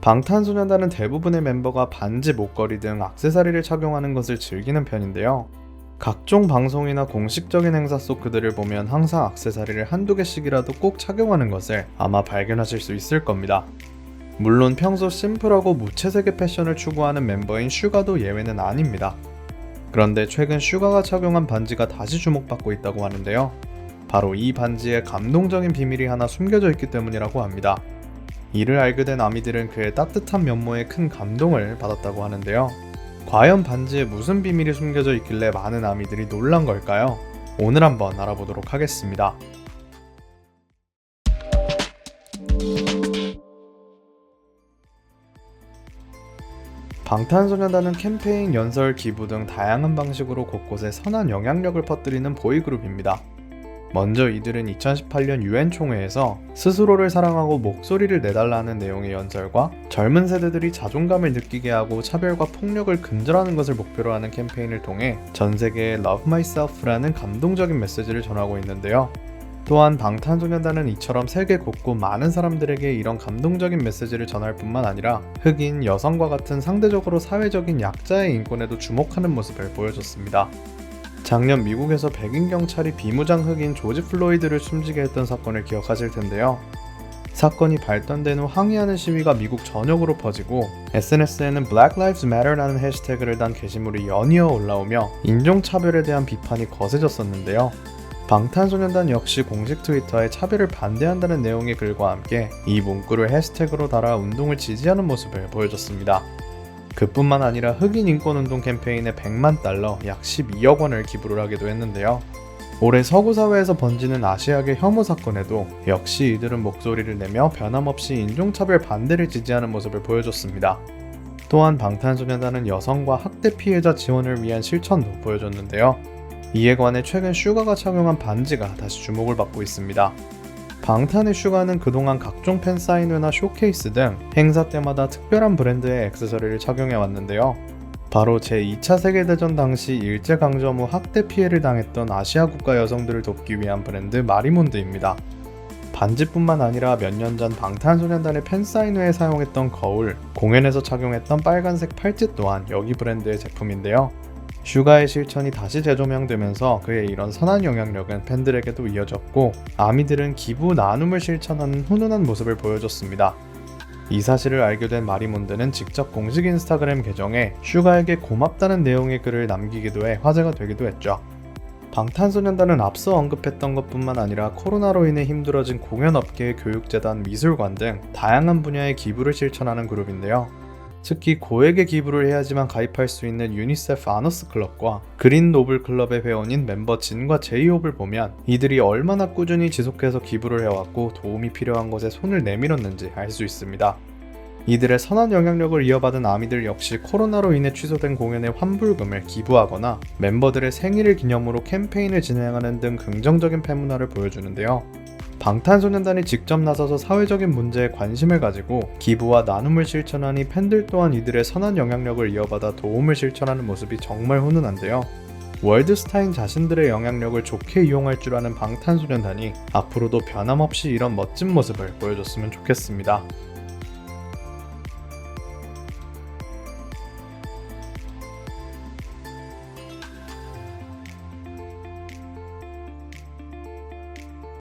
방탄소년단은 대부분의 멤버가 반지, 목걸이 등 액세서리를 착용하는 것을 즐기는 편인데요. 각종 방송이나 공식적인 행사 속 그들을 보면 항상 액세서리를 한두 개씩이라도 꼭 착용하는 것을 아마 발견하실 수 있을 겁니다. 물론 평소 심플하고 무채색의 패션을 추구하는 멤버인 슈가도 예외는 아닙니다. 그런데 최근 슈가가 착용한 반지가 다시 주목받고 있다고 하는데요. 바로 이 반지에 감동적인 비밀이 하나 숨겨져 있기 때문이라고 합니다. 이를 알게 된 아미들은 그의 따뜻한 면모에 큰 감동을 받았다고 하는데요. 과연 반지에 무슨 비밀이 숨겨져 있길래 많은 아미들이 놀란 걸까요? 오늘 한번 알아보도록 하겠습니다. 방탄소년단은 캠페인, 연설, 기부 등 다양한 방식으로 곳곳에 선한 영향력을 퍼뜨리는 보이그룹입니다. 먼저 이들은 2018년 UN 총회에서 스스로를 사랑하고 목소리를 내달라는 내용의 연설과 젊은 세대들이 자존감을 느끼게 하고 차별과 폭력을 근절하는 것을 목표로 하는 캠페인을 통해 전 세계에 Love Myself라는 감동적인 메시지를 전하고 있는데요. 또한 방탄소년단은 이처럼 세계 곳곳 많은 사람들에게 이런 감동적인 메시지를 전할 뿐만 아니라 흑인, 여성과 같은 상대적으로 사회적인 약자의 인권에도 주목하는 모습을 보여줬습니다. 작년 미국에서 백인 경찰이 비무장 흑인 조지 플로이드를 숨지게 했던 사건을 기억하실 텐데요. 사건이 발단된 후 항의하는 시위가 미국 전역으로 퍼지고 SNS에는 Black Lives Matter라는 해시태그를 단 게시물이 연이어 올라오며 인종차별에 대한 비판이 거세졌었는데요. 방탄소년단 역시 공식 트위터에 차별을 반대한다는 내용의 글과 함께 이 문구를 해시태그로 달아 운동을 지지하는 모습을 보여줬습니다. 그뿐만 아니라 흑인 인권운동 캠페인에 100만 달러, 약 12억 원을 기부를 하기도 했는데요. 올해 서구 사회에서 번지는 아시아계 혐오 사건에도 역시 이들은 목소리를 내며 변함없이 인종차별 반대를 지지하는 모습을 보여줬습니다. 또한 방탄소년단은 여성과 학대 피해자 지원을 위한 실천도 보여줬는데요. 이에 관해 최근 슈가가 착용한 반지가 다시 주목을 받고 있습니다. 방탄의 슈가는 그동안 각종 팬사인회나 쇼케이스 등 행사 때마다 특별한 브랜드의 액세서리를 착용해 왔는데요. 바로 제2차 세계대전 당시 일제강점 후 학대 피해를 당했던 아시아 국가 여성들을 돕기 위한 브랜드 마리몬드입니다. 반지뿐만 아니라 몇 년 전 방탄소년단의 팬사인회에 사용했던 거울, 공연에서 착용했던 빨간색 팔찌 또한 여기 브랜드의 제품인데요. 슈가의 실천이 다시 재조명되면서 그의 이런 선한 영향력은 팬들에게도 이어졌고 아미들은 기부, 나눔을 실천하는 훈훈한 모습을 보여줬습니다. 이 사실을 알게 된 마리몬드는 직접 공식 인스타그램 계정에 슈가에게 고맙다는 내용의 글을 남기기도 해 화제가 되기도 했죠. 방탄소년단은 앞서 언급했던 것뿐만 아니라 코로나로 인해 힘들어진 공연업계의 교육재단, 미술관 등 다양한 분야의 기부를 실천하는 그룹인데요. 특히 고액의 기부를 해야지만 가입할 수 있는 유니세프 아너스 클럽과 그린 노블 클럽의 회원인 멤버 진과 제이홉을 보면 이들이 얼마나 꾸준히 지속해서 기부를 해왔고 도움이 필요한 것에 손을 내밀었는지 알 수 있습니다. 이들의 선한 영향력을 이어받은 아미들 역시 코로나로 인해 취소된 공연의 환불금을 기부하거나 멤버들의 생일을 기념으로 캠페인을 진행하는 등 긍정적인 팬문화를 보여주는데요. 방탄소년단이 직접 나서서 사회적인 문제에 관심을 가지고 기부와 나눔을 실천하니 팬들 또한 이들의 선한 영향력을 이어받아 도움을 실천하는 모습이 정말 훈훈한데요. 월드스타인 자신들의 영향력을 좋게 이용할 줄 아는 방탄소년단이 앞으로도 변함없이 이런 멋진 모습을 보여줬으면 좋겠습니다.